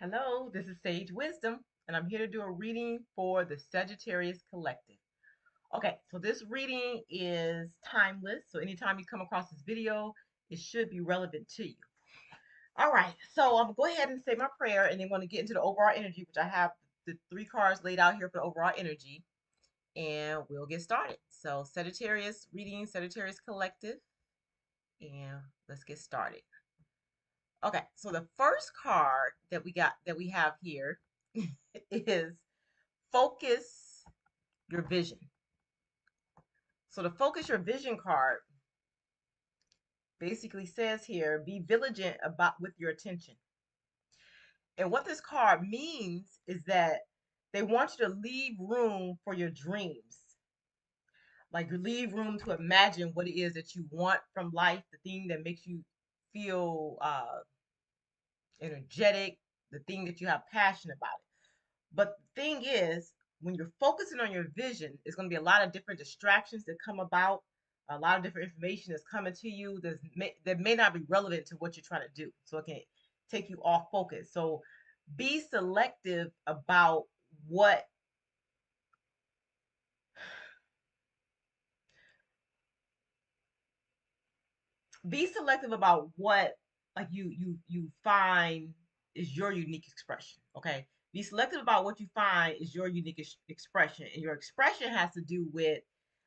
Hello, this is Sage Wisdom, and I'm here to do a reading for the Sagittarius Collective. Okay, so this reading is timeless, so anytime you come across this video, it should be relevant to you. All right, so I'm going to go ahead and say my prayer, and then I'm going to get into the overall energy, which I have the three cards laid out here for the overall energy, and we'll get started. So, Sagittarius reading, Sagittarius Collective, and let's get started. Okay, so the first card that we have here is focus your vision. So the focus your vision card basically says here, be vigilant about with your attention. And what this card means is that they want you to leave room for your dreams. Like you leave room to imagine what it is that you want from life, the thing that makes you feel energetic, the thing that you have passion about it. But the thing is, when you're focusing on your vision, it's going to be a lot of different distractions that come about, a lot of different information that's coming to you that may not be relevant to what you're trying to do. So it can take you off focus. So be selective about what be selective about what like you find is your unique expression. Okay, be selective about what you find is your unique expression, and your expression has to do with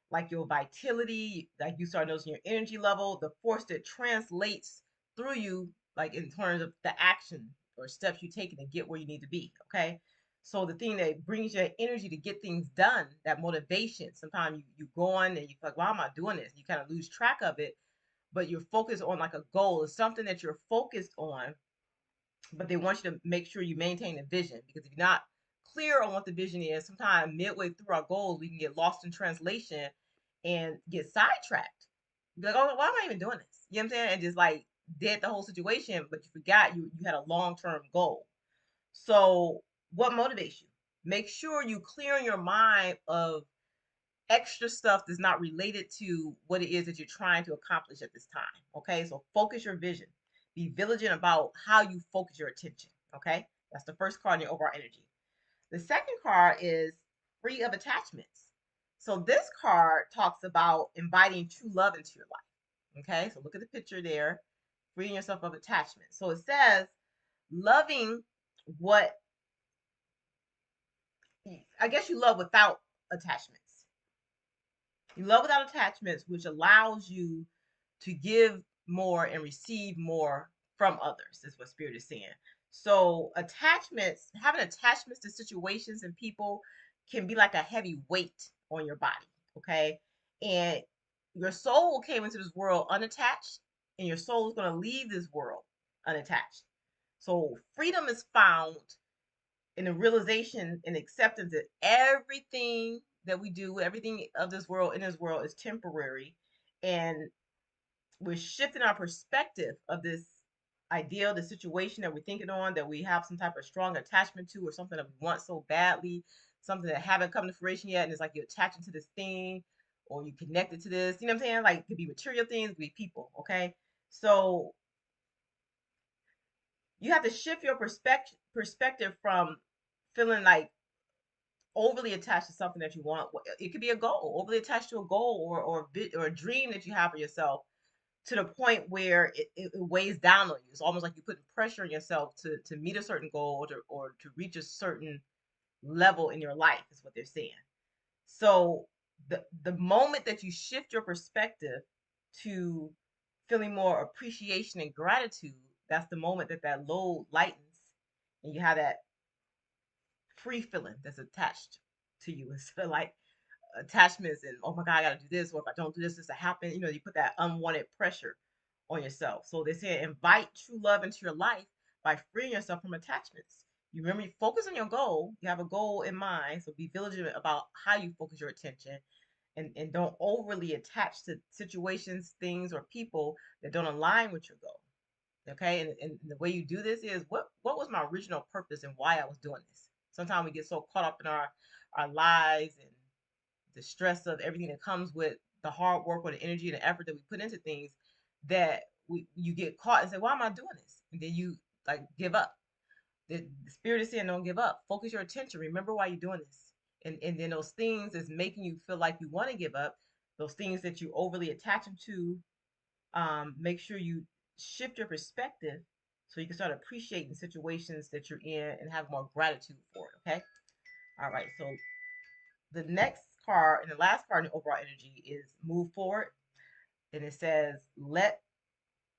like your vitality, like you start noticing your energy level, the force that translates through you, like in terms of the action or steps you take to get where you need to be. Okay, so the thing that brings your energy to get things done, that motivation. Sometimes you go on and you feel like, why am I doing this? You kind of lose track of it, but you're focused on like a goal. It's something that you're focused on, but they want you to make sure you maintain the vision, because if you're not clear on what the vision is, sometimes midway through our goals, we can get lost in translation and get sidetracked. Be like, oh, why am I even doing this? You know what I'm saying? And just like dead the whole situation, but you forgot you had a long-term goal. So what motivates you? Make sure you clear in your mind of extra stuff that's not related to what it is that you're trying to accomplish at this time. Okay, so focus your vision. Be vigilant about how you focus your attention. Okay, that's the first card in your overall energy. The second card is free of attachments. So this card talks about inviting true love into your life. Okay, so look at the picture there, freeing yourself of attachment. So it says loving what I guess you love without attachments. You love without attachments, which allows you to give more and receive more from others, is what Spirit is saying. So, attachments, having attachments to situations and people can be like a heavy weight on your body. Okay. And your soul came into this world unattached, and your soul is going to leave this world unattached. So, freedom is found in the realization and acceptance that everything that we do, everything of this world in this world is temporary, and we're shifting our perspective of this ideal, the situation that we're thinking on, that we have some type of strong attachment to, or something that we want so badly, something that haven't come to fruition yet, and it's like you're attaching to this thing, or you connected to this. You know what I'm saying? Like it could be material things, it could be people. Okay, so you have to shift your perspective from feeling like overly attached to something that you want. It could be a goal, overly attached to a goal or a dream that you have for yourself, to the point where it weighs down on you. It's almost like you're putting pressure on yourself to meet a certain goal, or to reach a certain level in your life, is what they're saying. So the moment that you shift your perspective to feeling more appreciation and gratitude, that's the moment that that load lightens, and you have that free feeling that's attached to you, instead of like attachments and, oh my god, I gotta do this, or if I don't do this will happen. You put that unwanted pressure on yourself. So they say invite true love into your life by freeing yourself from attachments. You remember, you focus on your goal, you have a goal in mind, so be vigilant about how you focus your attention, and don't overly attach to situations, things, or people that don't align with your goal. Okay, and the way you do this is, what was my original purpose and why I was doing this. Sometimes we get so caught up in our lives and the stress of everything that comes with the hard work or the energy and the effort that we put into things, that you get caught and say, why am I doing this? And then you like give up. The spirit is saying, don't give up. Focus your attention. Remember why you're doing this. And then those things that's making you feel like you want to give up, those things that you overly attach them to, make sure you shift your perspective so you can start appreciating situations that you're in and have more gratitude for it. Okay. All right. So the next card and the last card in the overall energy is move forward. And it says, let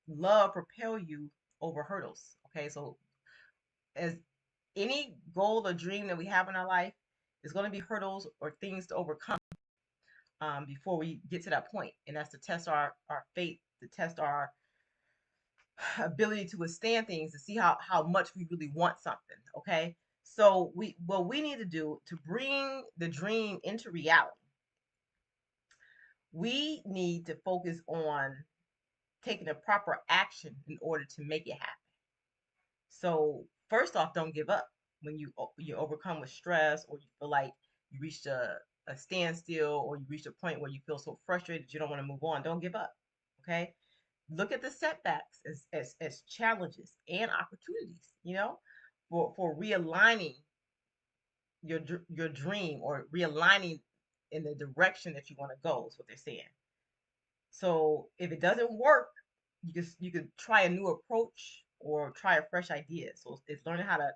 love propel you over hurdles. Okay. So as any goal or dream that we have in our life is going to be hurdles or things to overcome before we get to that point. And that's to test our faith, to test our ability to withstand things, to see how much we really want something. Okay. So what we need to do to bring the dream into reality, we need to focus on taking the proper action in order to make it happen. So first off, don't give up when you overcome with stress, or you feel like you reached a standstill, or you reached a point where you feel so frustrated you don't want to move on. Don't give up. Okay. Look at the setbacks as challenges and opportunities, for realigning your dream, or realigning in the direction that you want to go, is what they're saying. So if it doesn't work, you could try a new approach or try a fresh idea. So it's learning how to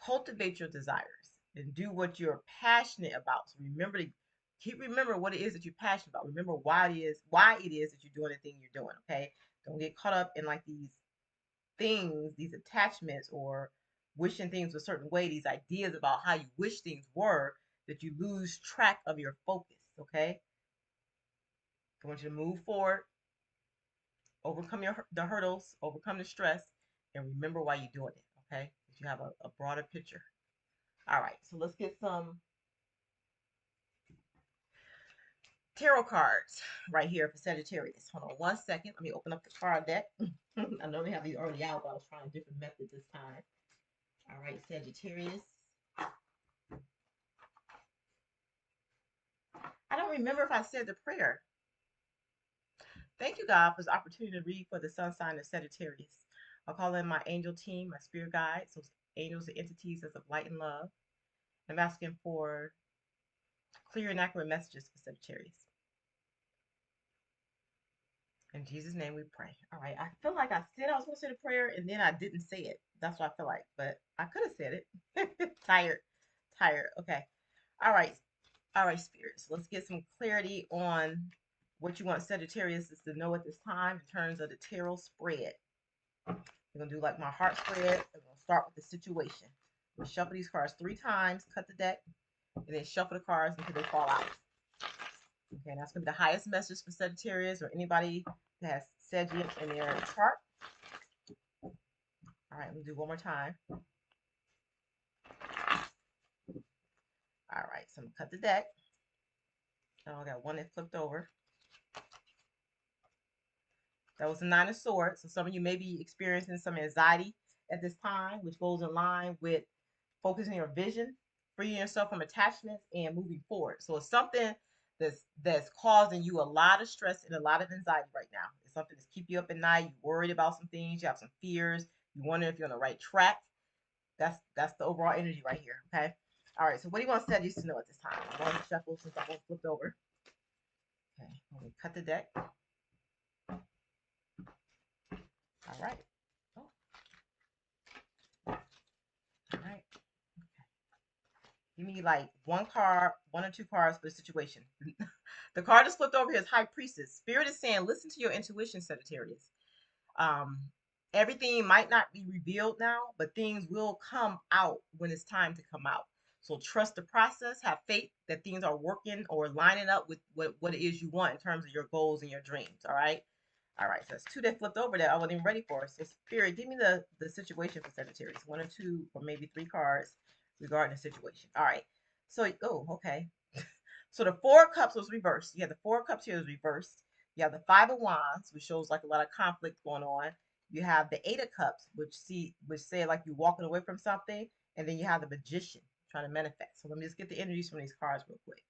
cultivate your desires and do what you're passionate about. So remember what it is that you're passionate about. Remember why it is that you're doing the thing you're doing. Okay, don't get caught up in like these things, these attachments, or wishing things a certain way. These ideas about how you wish things were, that you lose track of your focus. Okay, I want you to move forward, overcome the hurdles, overcome the stress, and remember why you're doing it. Okay, that you have a broader picture. All right, so let's get some tarot cards right here for Sagittarius. Hold on one second. Let me open up the card deck. I know we have these already out, but I was trying a different method this time. All right, Sagittarius. I don't remember if I said the prayer. Thank you, God, for this opportunity to read for the sun sign of Sagittarius. I'll call in my angel team, my spirit guides, those angels and entities as of light and love. I'm asking for clear and accurate messages for Sagittarius. In Jesus' name we pray. All right. I feel like I said I was going to say the prayer and then I didn't say it. That's what I feel like. But I could have said it. Tired. Tired. Okay. All right. All right, spirits. Let's get some clarity on what you want Sagittarius to know at this time in terms of the tarot spread. We're going to do like my heart spread. We're going to start with the situation. We'll shuffle these cards 3 times, cut the deck, and then shuffle the cards until they fall out. Okay, and that's going to be the highest message for Sagittarius or anybody that has Sagittarius in their chart. All right, we'll do one more time. All right, so I'm going to cut the deck. Now I got one that flipped over. That was the 9 of Swords. So some of you may be experiencing some anxiety at this time, which goes in line with focusing your vision, freeing yourself from attachments, and moving forward. So it's something that's causing you a lot of stress and a lot of anxiety right now. It's something that's keeping you up at night. You're worried about some things. You have some fears. You wonder if you're on the right track. That's the overall energy right here. Okay. All right. So what do you want Sagittarius to know at this time? I'm going to shuffle since I won't flipped over. Okay. I'm going to cut the deck. All right. Oh. All right. Give me like one or two cards for the situation. The card that's flipped over here is High Priestess. Spirit is saying, listen to your intuition, Sagittarius. Um, Everything might not be revealed now, but things will come out when it's time to come out. So trust the process. Have faith that things are working or lining up with what it is you want in terms of your goals and your dreams. All right. All right. So that's 2 that flipped over that I wasn't even ready for. So Spirit, give me the situation for Sagittarius. 1 or 2 or maybe 3 cards regarding the situation. All right. So okay. So the 4 of Cups was reversed. You have the 4 of Cups here is reversed. You have the 5 of Wands, which shows like a lot of conflict going on. You have the 8 of Cups, which say like you're walking away from something, and then you have the Magician trying to manifest. So let me just get the energies from these cards real quick.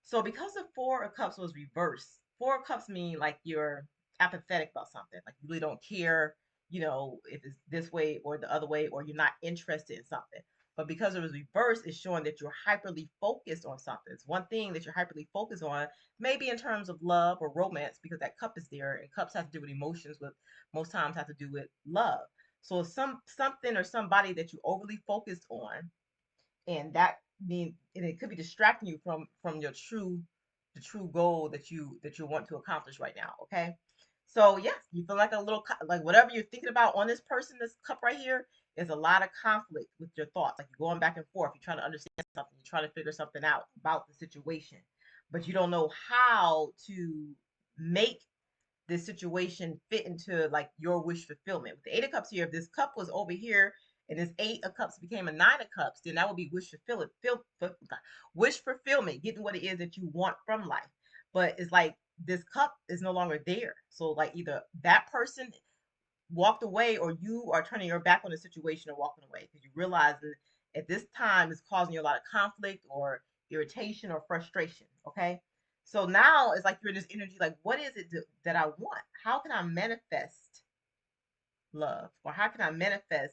So because the 4 of Cups was reversed, 4 of Cups mean like you're apathetic about something, like you really don't care. if it's this way or the other way, or you're not interested in something. But because it was reversed, it's showing that you're hyperly focused on something. It's one thing that you're hyperly focused on, maybe in terms of love or romance, because that cup is there, and cups have to do with emotions, but most times have to do with love. So something or somebody that you overly focused on, and that means, and it could be distracting you from your true the true goal that you want to accomplish right now. Okay, so yeah, you feel like a little like whatever you're thinking about on this person, this cup right here, is a lot of conflict with your thoughts. Like you're going back and forth, you're trying to understand something, you're trying to figure something out about the situation, but you don't know how to make this situation fit into like your wish fulfillment. With the Eight of Cups here, if this cup was over here and this Eight of Cups became a Nine of Cups, then that would be wish fulfillment, getting what it is that you want from life. But it's like this cup is no longer there. So like either that person walked away, or you are turning your back on the situation or walking away because you realize that at this time it's causing you a lot of conflict or irritation or frustration. Okay, so now it's like you're in this energy, like what is it that I want? How can I manifest love, or how can I manifest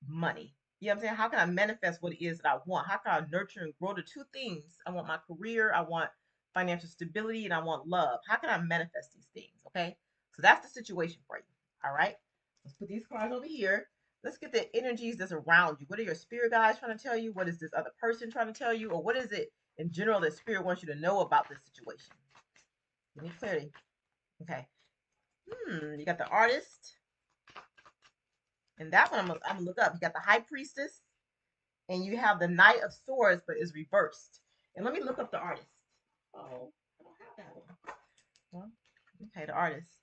money? You know what I'm saying? How can I manifest what it is that I want? How can I nurture and grow the two things? I want my career, I want financial stability, and I want love. How can I manifest these things? Okay. So that's the situation for you. All right. Let's put these cards over here. Let's get the energies that's around you. What are your spirit guides trying to tell you? What is this other person trying to tell you? Or what is it in general that spirit wants you to know about this situation? Give me clarity. Okay. You got the artist. And that one I'm gonna look up. You got the high priestess, and you have the Knight of Swords, but is reversed. And let me look up the artist. Oh, I don't have that one. Well, okay, the artist.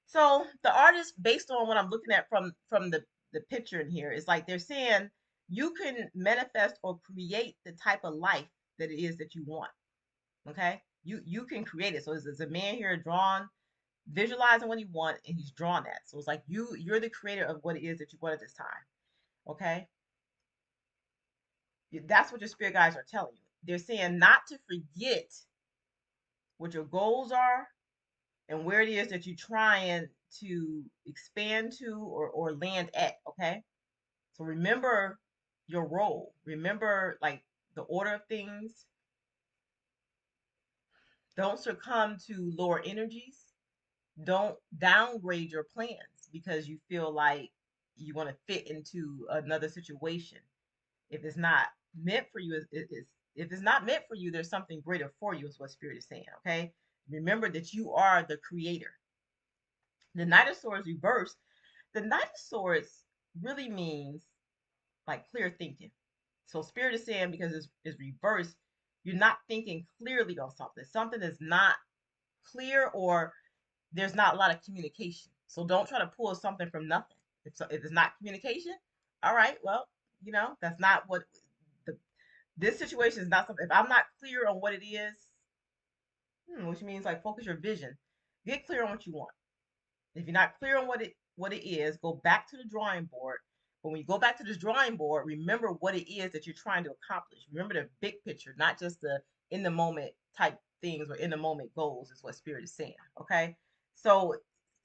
So the artist, based on what I'm looking at from the picture in here, is like they're saying you can manifest or create the type of life that it is that you want. Okay, you can create it. So there's a man here drawn, visualizing what he wants, and he's drawn that. So it's like you're the creator of what it is that you want at this time. Okay, that's what your spirit guides are telling you. They're saying not to forget what your goals are and where it is that you're trying to expand to or land at. Okay. So remember your role. Remember like the order of things. Don't succumb to lower energies. Don't downgrade your plans because you feel like you want to fit into another situation. If it's not meant for you, if it's not meant for you, there's something greater for you, is what spirit is saying. Okay. Remember that you are the creator. The Knight of Swords reversed. The Knight of Swords really means like clear thinking. So spirit is saying because it's reversed, you're not thinking clearly on something. Something is not clear, or there's not a lot of communication. So don't try to pull something from nothing. If it's not communication, all right, well, that's not what the this situation is not something. If I'm not clear on what it is, which means like focus your vision, get clear on what you want. If you're not clear on what it is, go back to the drawing board. But when you go back to this drawing board, remember what it is that you're trying to accomplish. Remember the big picture, not just the in the moment type things or in the moment goals, is what spirit is saying. Okay. So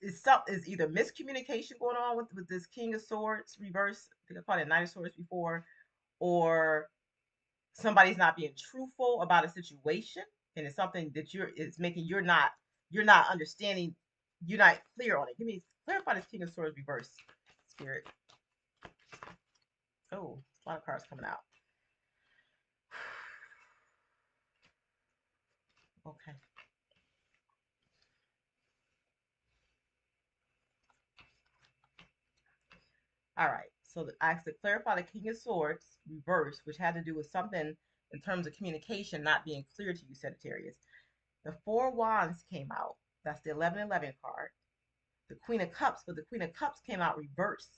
it's either miscommunication going on with this King of Swords reverse. I think I called it Knight of Swords before, or somebody's not being truthful about a situation, and it's something that it's making you're not understanding, you're not clear on it. Give me clarify this King of Swords reverse, spirit. Oh, a lot of cards coming out. Okay. All right. So I asked to clarify the King of Swords reverse, which had to do with something in terms of communication not being clear to you, Sagittarius. The Four Wands came out. That's the 1111 card. The Queen of Cups, but the Queen of Cups came out reverse.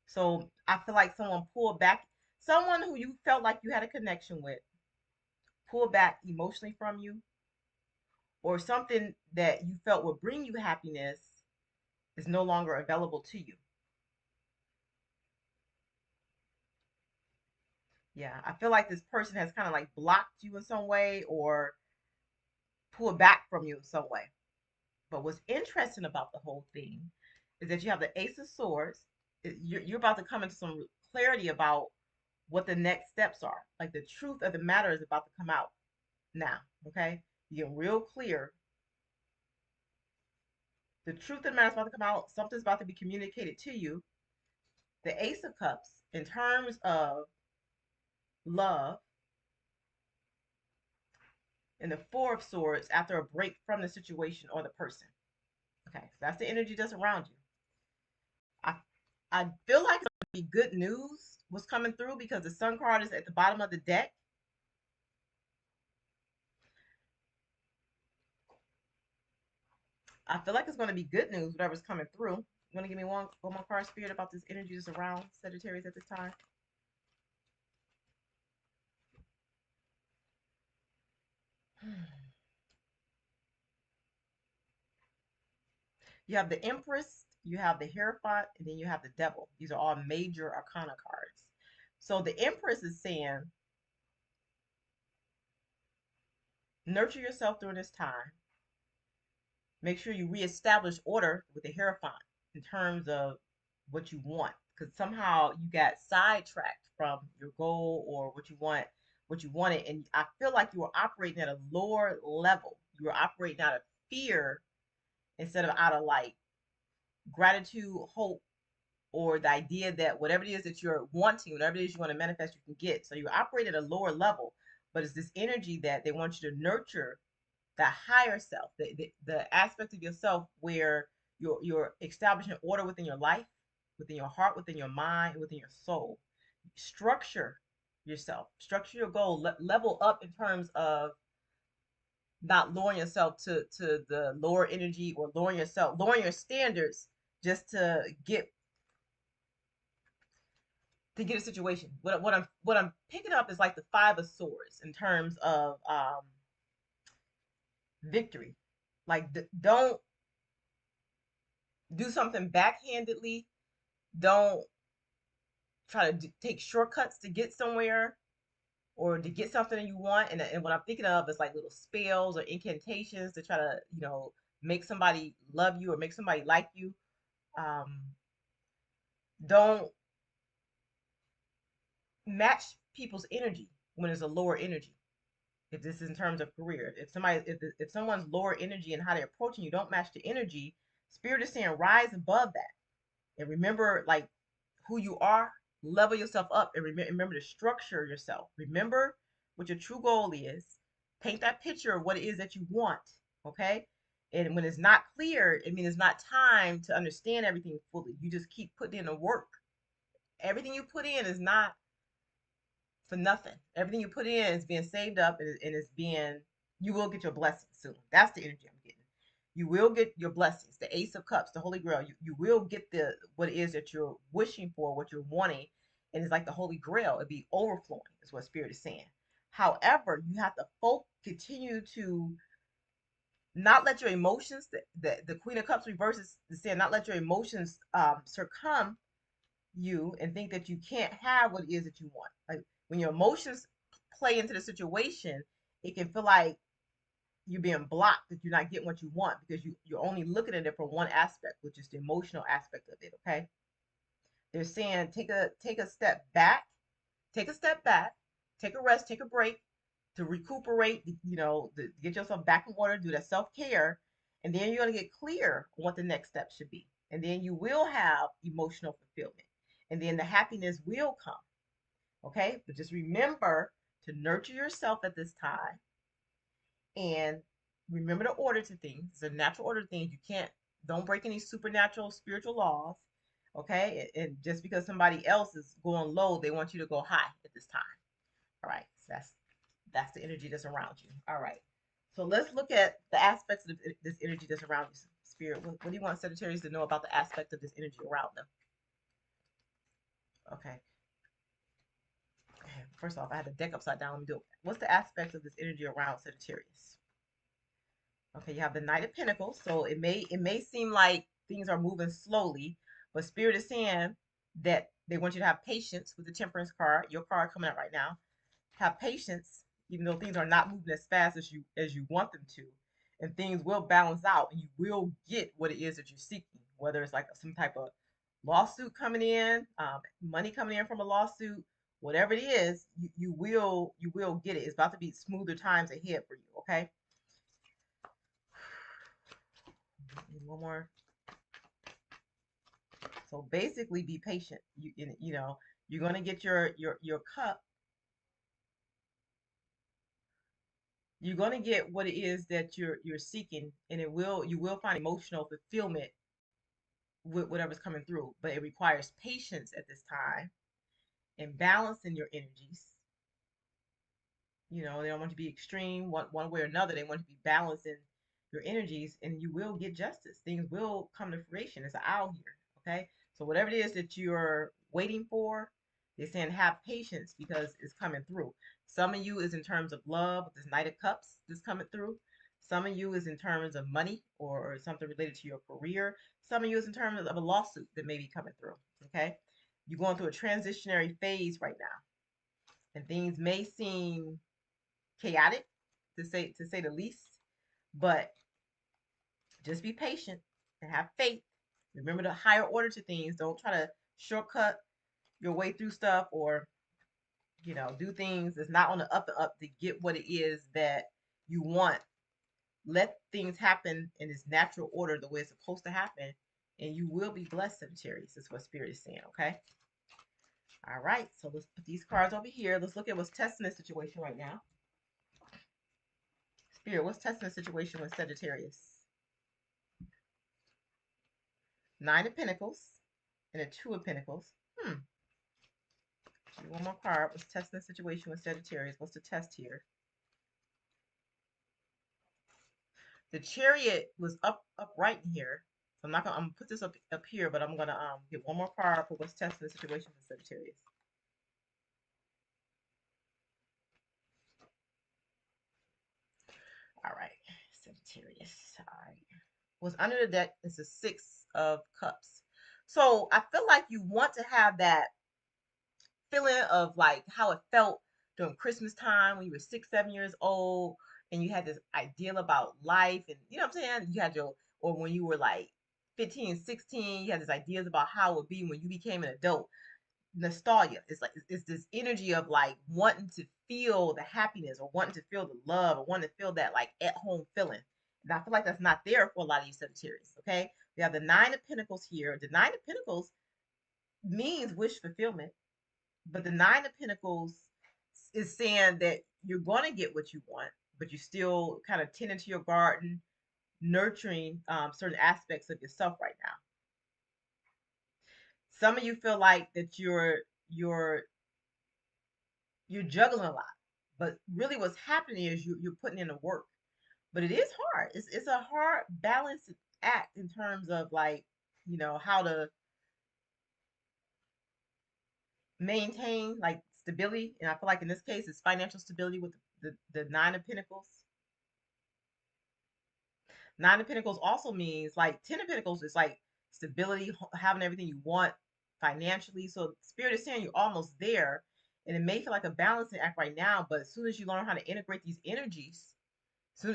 So I feel like someone pulled back, someone who you felt like you had a connection with, pulled back emotionally from you, or something that you felt would bring you happiness is no longer available to you. Yeah, I feel like this person has kind of like blocked you in some way or pulled back from you in some way. But what's interesting about the whole thing is that you have the Ace of Swords. You're about to come into some clarity about what the next steps are. Like the truth of the matter is about to come out now. Okay, you get real clear. The truth of the matter is about to come out. Something's about to be communicated to you. The Ace of Cups, in terms of love, and the Four of Swords after a break from the situation or the person. Okay, so that's the energy that's around you. I I feel like it's gonna be good news was coming through because the Sun card is at the bottom of the deck. I feel like it's gonna be good news, whatever's coming through. You wanna give me one more card, Spirit, about this energy that's around Sagittarius at this time? You have the Empress, you have the Hierophant, and then you have the Devil. These are all major arcana cards. So the Empress is saying, nurture yourself during this time. Make sure you reestablish order with the Hierophant in terms of what you want. Because somehow you got sidetracked from your goal or what you wanted. And I feel like you were operating at a lower level. You were operating out of fear instead of out of like gratitude, hope, or the idea that whatever it is that you're wanting, whatever it is you want to manifest, you can get. So you operate at a lower level, but it's this energy that they want you to nurture the higher self, the aspect of yourself where you're establishing order within your life, within your heart, within your mind, within your soul. Structure yourself, structure your goal, level up in terms of not lowering yourself to the lower energy or lowering your standards just to get a situation. What I'm picking up is like the Five of Swords in terms of victory. Like don't do something backhandedly. Don't try to take shortcuts to get somewhere or to get something that you want. And what I'm thinking of is like little spells or incantations to try to, make somebody love you or make somebody like you. Um, don't match people's energy when it's a lower energy. If this is in terms of career, if someone's lower energy and how they're approaching you don't match the energy, Spirit is saying rise above that and remember like who you are, level yourself up, and remember to structure yourself. Remember what your true goal is. Paint that picture of what it is that you want. Okay. And when it's not clear, it means it's not time to understand everything fully. You just keep putting in the work. Everything you put in is not for nothing. Everything you put in is being saved up and it's being, you will get your blessings soon. That's the energy I'm getting. You will get your blessings, the Ace of Cups, the Holy Grail. You will get what it is that you're wishing for, what you're wanting. And it's like the Holy Grail. It'd be overflowing, is what Spirit is saying. However, you have to continue to not let your emotions, the Queen of Cups reverses the saying, not let your emotions succumb you and think that you can't have what it is that you want. Like when your emotions play into the situation, it can feel like you're being blocked, that you're not getting what you want because you're only looking at it from one aspect, which is the emotional aspect of it. Okay. They're saying take a step back, take a step back, take a rest, take a break to recuperate, to get yourself back in order, do that self-care, and then you're going to get clear on what the next step should be. And then you will have emotional fulfillment. And then the happiness will come. Okay? But just remember to nurture yourself at this time and remember the order to things. It's a natural order to things. Don't break any supernatural spiritual laws. Okay? And just because somebody else is going low, they want you to go high at this time. All right. So that's the energy that's around you. All right. So let's look at the aspects of this energy that's around you, Spirit. What do you want Sagittarius to know about the aspect of this energy around them? Okay. First off, I had the deck upside down. Let me do it. What's the aspects of this energy around Sagittarius? Okay, you have the Knight of Pentacles. So it may seem like things are moving slowly, but Spirit is saying that they want you to have patience with the Temperance card. Your card coming out right now. Have patience, even though things are not moving as fast as you want them to, and things will balance out, and you will get what it is that you're seeking. whether it's like some type of lawsuit coming in, money coming in from a lawsuit, whatever it is, you will get it. It's about to be smoother times ahead for you. Okay. One more. So basically, be patient. You're gonna get your cup. You're gonna get what it is that you're seeking, and you will find emotional fulfillment with whatever's coming through. But it requires patience at this time and balance in your energies. They don't want to be extreme one way or another. They want to be balanced in your energies, and you will get justice. Things will come to fruition. It's an owl here. Okay. So whatever it is that you're waiting for, they're saying have patience because it's coming through. Some of you is in terms of love with this Knight of Cups that's coming through. Some of you is in terms of money or something related to your career. Some of you is in terms of a lawsuit that may be coming through. Okay. You're going through a transitionary phase right now, and things may seem chaotic to say the least, but just be patient and have faith. Remember the higher order to things. Don't try to shortcut your way through stuff, or do things that's not on the up and up to get what it is that you want. Let things happen in its natural order, the way it's supposed to happen, and you will be blessed, Sagittarius. That's what Spirit is saying. Okay. All right. So let's put these cards over here. Let's look at what's testing this situation right now. Spirit, what's testing the situation with Sagittarius? Nine of Pentacles and a Two of Pentacles. One more card. What's testing the situation with Sagittarius? What's the test here? The Chariot was upright in here. So I'm gonna put this up here, but I'm gonna get one more card for what's testing the situation with Sagittarius. All right, Sagittarius. All right. What's under the deck is the Six of Cups. So I feel like you want to have that feeling of like how it felt during Christmas time when you were 6, 7 years old and you had this ideal about life, and you know what I'm saying? You had or when you were like 15 and 16, you had these ideas about how it would be when you became an adult. Nostalgia. It's like it's this energy of like wanting to feel the happiness or wanting to feel the love or wanting to feel that like at home feeling. And I feel like that's not there for a lot of you Sagittarius. Okay. We have the Nine of Pentacles here. The Nine of Pentacles means wish fulfillment. But the Nine of Pentacles is saying that you're going to get what you want, but you're still kind of tending to your garden, nurturing certain aspects of yourself right now. Some of you feel like that you're juggling a lot, but really what's happening is you're putting in the work. But it is hard. It's a hard balanced act in terms of like how to maintain like stability, and I feel like in this case it's financial stability with the Nine of Pentacles. Nine of Pentacles also means like Ten of Pentacles is like stability, having everything you want financially. So Spirit is saying you're almost there, and it may feel like a balancing act right now, but as soon as you learn how to integrate these energies,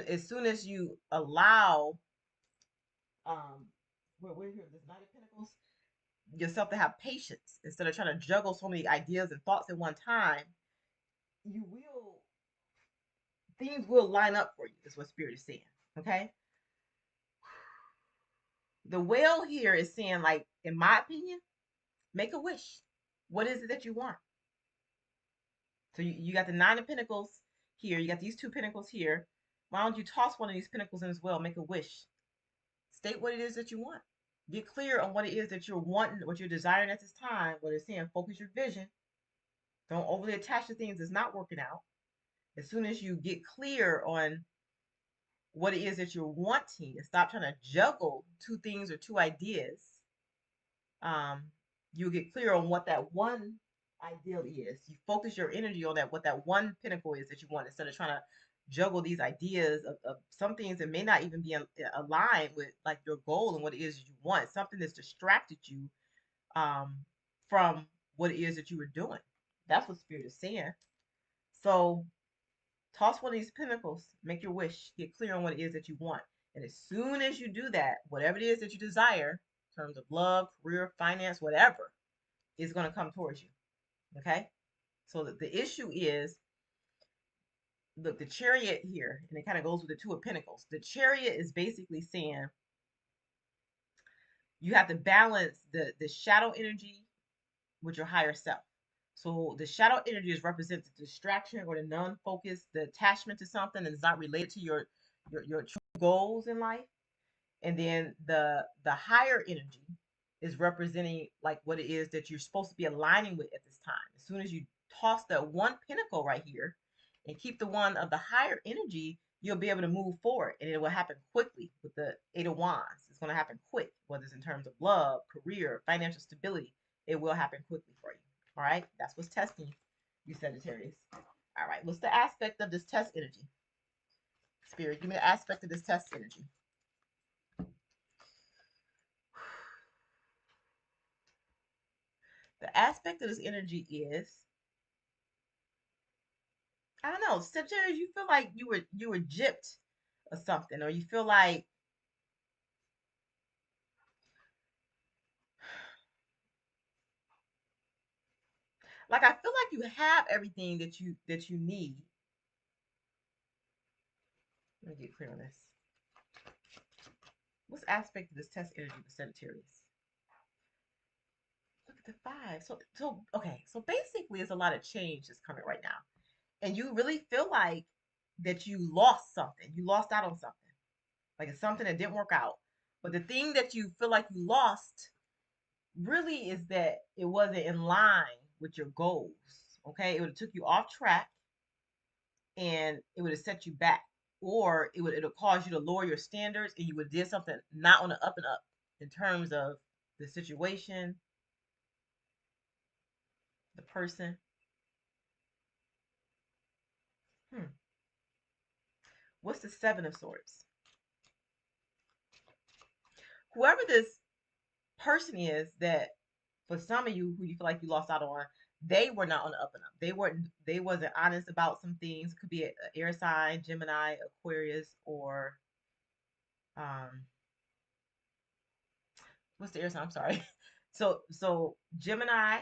as soon as you allow um we're here this Nine of Pentacles, yourself to have patience instead of trying to juggle so many ideas and thoughts at one time, you will things will line up for you, is what Spirit is saying. Okay. The whale here is saying, like, in my opinion, make a wish. What is it that you want? So you got the Nine of Pentacles here. You got these two pentacles here. Why don't you toss one of these pentacles in as well? Make a wish. State what it is that you want. Get clear on what it is that you're wanting, what you're desiring at this time. What it's saying, focus your vision. Don't overly attach to things that's not working out. As soon as you get clear on what it is that you're wanting and stop trying to juggle two things or two ideas, um, you'll get clear on what that one ideal is. You focus your energy on what that one pinnacle is that you want, instead of trying to juggle these ideas of some things that may not even be aligned with like your goal and what it is you want. Something that's distracted you um, from what it is that you were doing. That's what Spirit is saying. So toss one of these pinnacles, make your wish, get clear on what it is that you want. And as soon as you do that, whatever it is that you desire, terms of love, career, finance, whatever, is going to come towards you. Okay? So the issue is, look, the chariot here, and it kind of goes with the two of pentacles. The chariot is basically saying you have to balance the shadow energy with your higher self. So the shadow energy is represents the distraction or the non-focus, the attachment to something that is not related to your true goals in life. And then the higher energy is representing like what it is that you're supposed to be aligning with at this time. As soon as you toss that one pinnacle right here and keep the one of the higher energy, you'll be able to move forward, and it will happen quickly with the Eight of Wands. It's going to happen quick, whether it's in terms of love, career, financial stability. It will happen quickly for you. All right, that's what's testing you, Sagittarius. All right, what's the aspect of this test energy? Spirit, give me the aspect of this test energy. The aspect of this energy is, I don't know, Sagittarius, you feel like you were gypped or something, or you feel like I feel like you have everything that you need. Let me get clear on this. What's aspect of this test energy with Sagittarius? Look at the five. So okay. So basically, it's a lot of change that's coming right now, and you really feel like that you lost something. You lost out on something. Like it's something that didn't work out. But the thing that you feel like you lost really is that it wasn't in line with your goals. Okay, it would have took you off track, and it would have set you back, or it'll cause you to lower your standards, and you would have did something not on the up and up in terms of the situation, the person. Hmm. What's the Seven of Swords? Whoever this person is that for some of you who you feel like you lost out on, they were not on the up and up. They wasn't honest about some things. It could be an air sign, Gemini, Aquarius, or um what's the air sign? I'm sorry. So Gemini,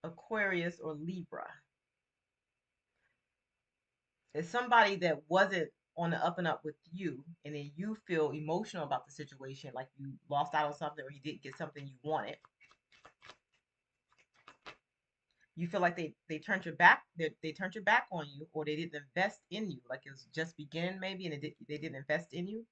Aquarius, or Libra. It's somebody that wasn't on the up and up with you, and then you feel emotional about the situation, like you lost out on something or you didn't get something you wanted. You feel like they turned your back, they turned your back on you, or they didn't invest in you, like it was just beginning maybe, and they didn't invest in you.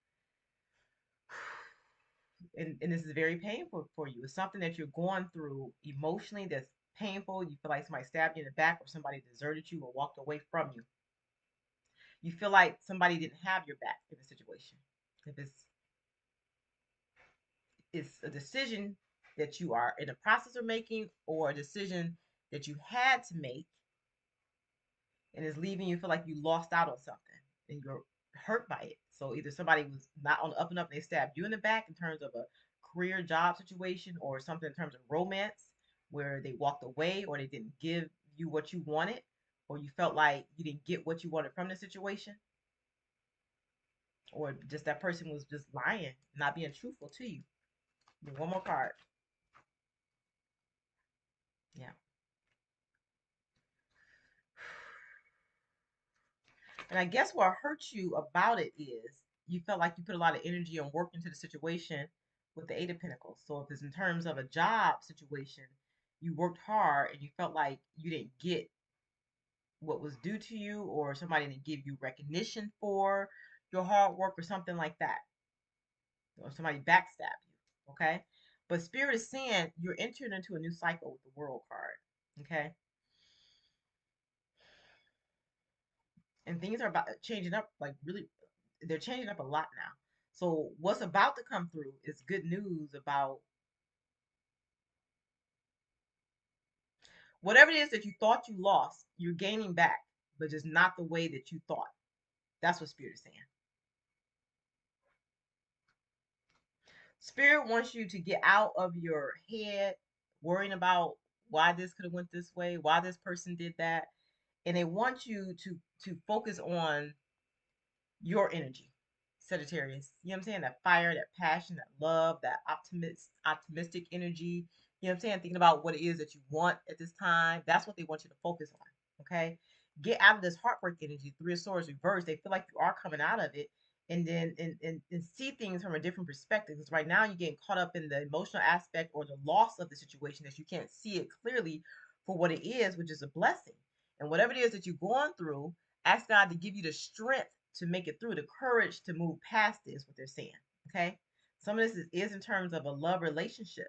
And this is very painful for you. It's something that you're going through emotionally that's painful. You feel like somebody stabbed you in the back, or somebody deserted you or walked away from you. You feel like somebody didn't have your back in the situation. If it's a decision that you are in the process of making, or a decision that you had to make, and is leaving you feel like you lost out on something and you're hurt by it. So either somebody was not on the up and up and they stabbed you in the back in terms of a career job situation, or something in terms of romance where they walked away or they didn't give you what you wanted, or you felt like you didn't get what you wanted from the situation, or just that person was just lying, not being truthful to you. One more card. Yeah. And I guess what hurt you about it is you felt like you put a lot of energy and work into the situation with the Eight of Pentacles. So if it's in terms of a job situation, you worked hard and you felt like you didn't get what was due to you, or somebody didn't give you recognition for your hard work or something like that, or somebody backstabbed you. Okay. But Spirit is saying you're entering into a new cycle with the World card. Okay. And things are about changing up, like really, they're changing up a lot now. So what's about to come through is good news about whatever it is that you thought you lost, you're gaining back, but just not the way that you thought. That's what Spirit is saying. Spirit wants you to get out of your head worrying about why this could have went this way, why this person did that, and they want you to focus on your energy. Sagittarius. You know what I'm saying? That fire, that passion, that love, that optimistic energy. You know what I'm saying? Thinking about what it is that you want at this time. That's what they want you to focus on. Okay. Get out of this heartbreak energy, Three of Swords reverse. They feel like you are coming out of it, and then and see things from a different perspective. Because right now you're getting caught up in the emotional aspect or the loss of the situation that you can't see it clearly for what it is, which is a blessing. And whatever it is that you're going through, ask God to give you the strength to make it through, the courage to move past this, what they're saying. Okay. Some of this is in terms of a love relationship,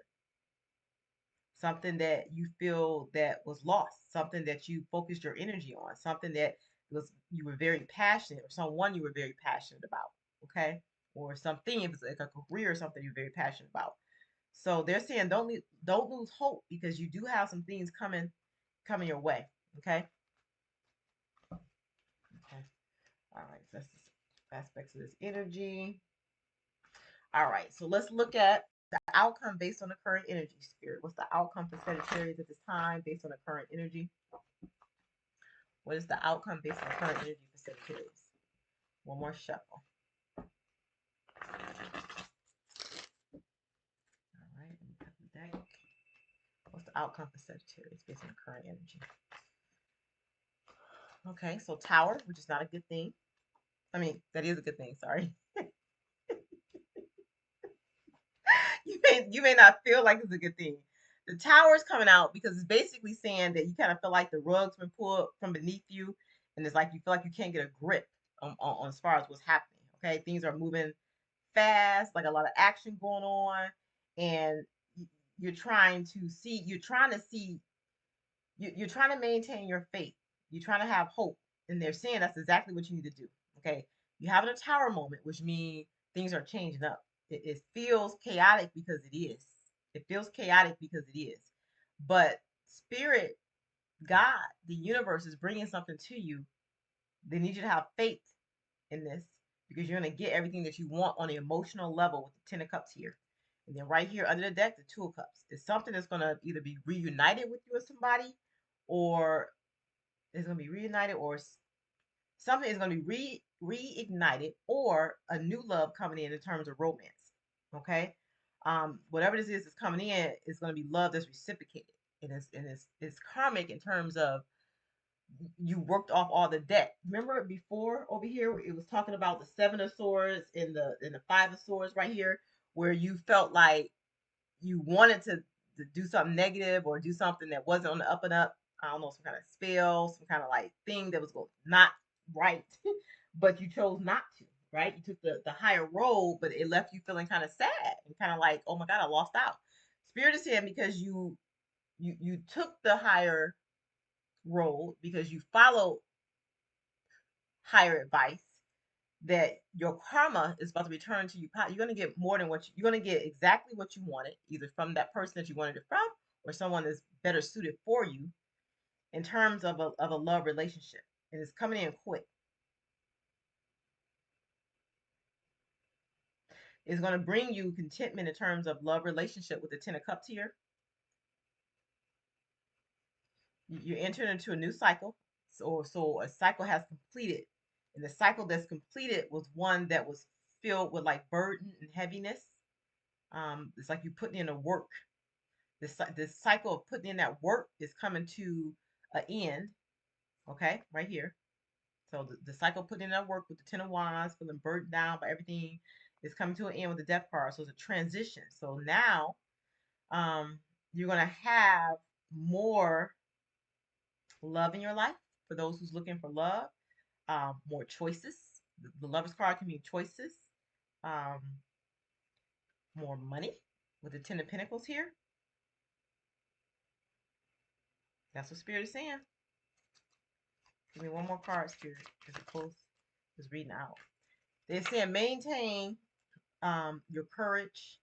something that you feel that was lost, something that you focused your energy on, something that was you were very passionate, or someone you were very passionate about. Okay. Or something, if it's like a career or something you're very passionate about. So they're saying don't lose hope, because you do have some things coming your way. Okay. Okay. All right. So that's the aspects of this energy. All right, so let's look at the outcome based on the current energy, Spirit. What's the outcome for Sagittarius at this time based on the current energy? What is the outcome based on the current energy for Sagittarius? One more shuffle. All right, let me cut the deck. What's the outcome for Sagittarius based on the current energy? Okay, so Tower, which is not a good thing. I mean, that is a good thing, sorry. You may not feel like it's a good thing. The Tower is coming out because it's basically saying that you kind of feel like the rug's been pulled from beneath you, and it's like you feel like you can't get a grip on as far as what's happening. Okay, things are moving fast, like a lot of action going on, and you're trying to see, you're trying to maintain your faith. You're trying to have hope, and they're saying that's exactly what you need to do. Okay, you're having a Tower moment, which means things are changing up. It feels chaotic because it is. It feels chaotic because it is. But Spirit, God, the universe is bringing something to you. They need you to have faith in this, because you're going to get everything that you want on the emotional level with the Ten of Cups here. And then right here under the deck, the Two of Cups. It's something that's going to either be reunited with you with somebody, or it's going to be reunited, or something is going to be reignited, or a new love coming in terms of romance. Okay. Whatever this is that's coming in is going to be love that's reciprocated. And it's karmic in terms of you worked off all the debt. Remember before over here it was talking about the Seven of Swords and the Five of Swords right here, where you felt like you wanted to do something negative or do something that wasn't on the up and up. I don't know, some kind of spell, some kind of like thing that was not right, but you chose not to. Right? You took the higher road, but it left you feeling kind of sad and kind of like, oh my God, I lost out. Spirit is saying because you took the higher road, because you followed higher advice, that your karma is about to return to you. You're going to get more than you're going to get exactly what you wanted, either from that person that you wanted it from, or someone that's better suited for you in terms of a love relationship. And it's coming in quick. It's going to bring you contentment in terms of love relationship with the Ten of Cups here. You're entering into a new cycle. So a cycle has completed. And the cycle that's completed was one that was filled with like burden and heaviness. It's like you're putting in a work. This cycle of putting in that work is coming to an end. Okay, right here. So the cycle of putting in that work with the Ten of Wands, feeling burdened down by everything, is coming to an end with the Death card. So it's a transition. So now, you're gonna have more love in your life for those who's looking for love. More choices. The Lover's card can mean choices. Um, more money with the Ten of Pentacles here. That's what Spirit is saying. Give me one more card, Spirit, as opposed to reading out. They're saying maintain your courage.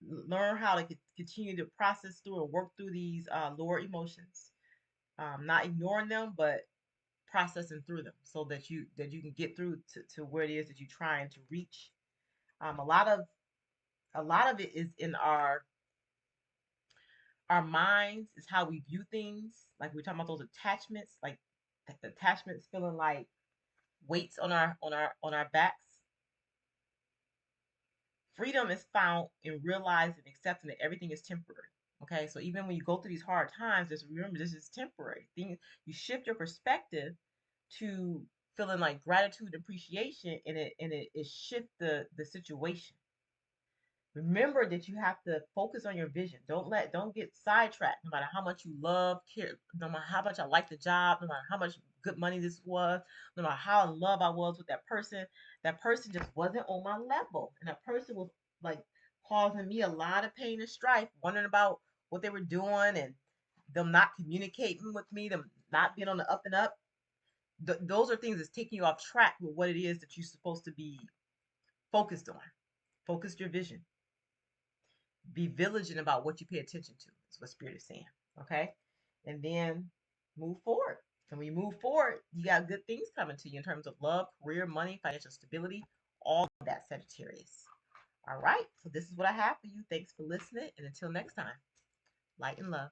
Learn how to continue to process through and work through these lower emotions. Not ignoring them, but processing through them, so that you can get through to where it is that you're trying to reach. A lot of it is in our minds, is how we view things. Like we're talking about those attachments, like attachments feeling like weights on our backs. Freedom is found in realizing and accepting that everything is temporary. Okay, so even when you go through these hard times, just remember this is temporary. You shift your perspective to feeling like gratitude and appreciation, and it shifts the situation. Remember that you have to focus on your vision. Don't get sidetracked. No matter how much you love, care, no matter how much I like the job, no matter how much good money this was, no matter how in love I was with that person just wasn't on my level. And that person was like causing me a lot of pain and strife, wondering about what they were doing and them not communicating with me, them not being on the up and up. Those are things that's taking you off track with what it is that you're supposed to be focused on. Focus your vision. Be vigilant about what you pay attention to. That's what Spirit is saying. Okay. And then move forward. And when you move forward, you got good things coming to you in terms of love, career, money, financial stability, all of that, Sagittarius. All right. So this is what I have for you. Thanks for listening. And until next time, light and love.